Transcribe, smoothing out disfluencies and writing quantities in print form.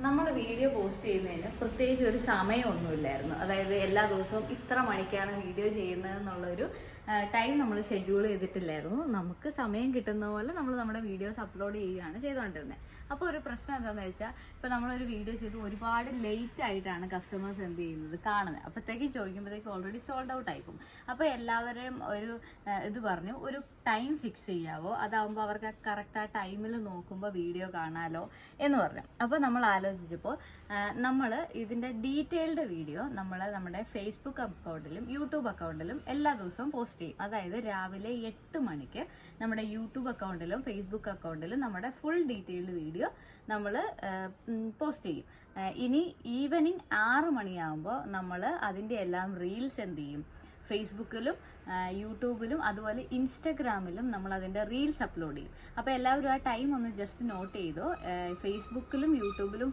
നമ്മൾ video post ചെയ്യുന്നതിന് പ്രത്യേകിച്ച് ഒരു സമയമൊന്നുമില്ലായിരുന്നു. അതായത് എല്ലാ ദിവസവും ഇത്ര മണിക്കാണ് വീഡിയോ ചെയ്യുന്നതെന്നുള്ളൊരു ടൈം നമ്മൾ ഷെഡ്യൂൾ ചെയ്തിട്ടില്ലായിരുന്നു. നമുക്ക് സമയം കിട്ടുന്ന പോലെ നമ്മൾ നമ്മുടെ വീഡിയോസ് അപ്ലോഡ് ചെയ്യുകയാണ് ചെയ്തുകൊണ്ടിരുന്നത്. അപ്പോൾ ഒരു പ്രശ്നം എന്താണെന്ന് വെച്ചാൽ, ഇപ്പോൾ നമ്മളൊരു വീഡിയോ ചെയ്ത് ഒരുപാട് ലേറ്റ് ആയിട്ടാണ് കസ്റ്റമേഴ്സ് എന്ത് ചെയ്യുന്നത് കാണുന്നത്. അപ്പോഴത്തേക്ക് ചോദിക്കുമ്പോഴത്തേക്ക് ഓൾറെഡി സോൾഡ് ഔട്ട് ആയിപ്പോൾ. അപ്പോൾ എല്ലാവരെയും ഒരു ഇത് പറഞ്ഞു, ഒരു ടൈം ഫിക്സ് ചെയ്യാവോ, അതാവുമ്പോൾ അവർക്ക് കറക്റ്റ് ആ ടൈമിൽ നോക്കുമ്പോൾ വീഡിയോ കാണാമല്ലോ എന്ന് പറഞ്ഞു. അപ്പോൾ നമ്മൾ ആലോചിച്ചപ്പോൾ നമ്മൾ ഇതിൻ്റെ ഡീറ്റെയിൽഡ് വീഡിയോ നമ്മൾ നമ്മുടെ ഫേസ്ബുക്ക് അക്കൗണ്ടിലും യൂട്യൂബ് അക്കൗണ്ടിലും എല്ലാ ദിവസവും പോസ്റ്റ് ചെയ്യും. അതായത് രാവിലെ 8 മണിക്ക് നമ്മുടെ യൂട്യൂബ് അക്കൗണ്ടിലും ഫേസ്ബുക്ക് അക്കൗണ്ടിലും നമ്മുടെ ഫുൾ ഡീറ്റെയിൽഡ് വീഡിയോ നമ്മൾ പോസ്റ്റ് ചെയ്യും. ഇനി ഈവനിങ് 6 മണിയാകുമ്പോൾ നമ്മൾ അതിൻ്റെ എല്ലാം റീൽസ് എന്ത് ചെയ്യും, ഫേസ്ബുക്കിലും യൂട്യൂബിലും അതുപോലെ ഇൻസ്റ്റഗ്രാമിലും നമ്മൾ അതിൻ്റെ റീൽസ് അപ്ലോഡ് ചെയ്യും. അപ്പോൾ എല്ലാവരും ആ ടൈം ഒന്ന് ജസ്റ്റ് നോട്ട് ചെയ്തോ. ഫേസ്ബുക്കിലും യൂട്യൂബിലും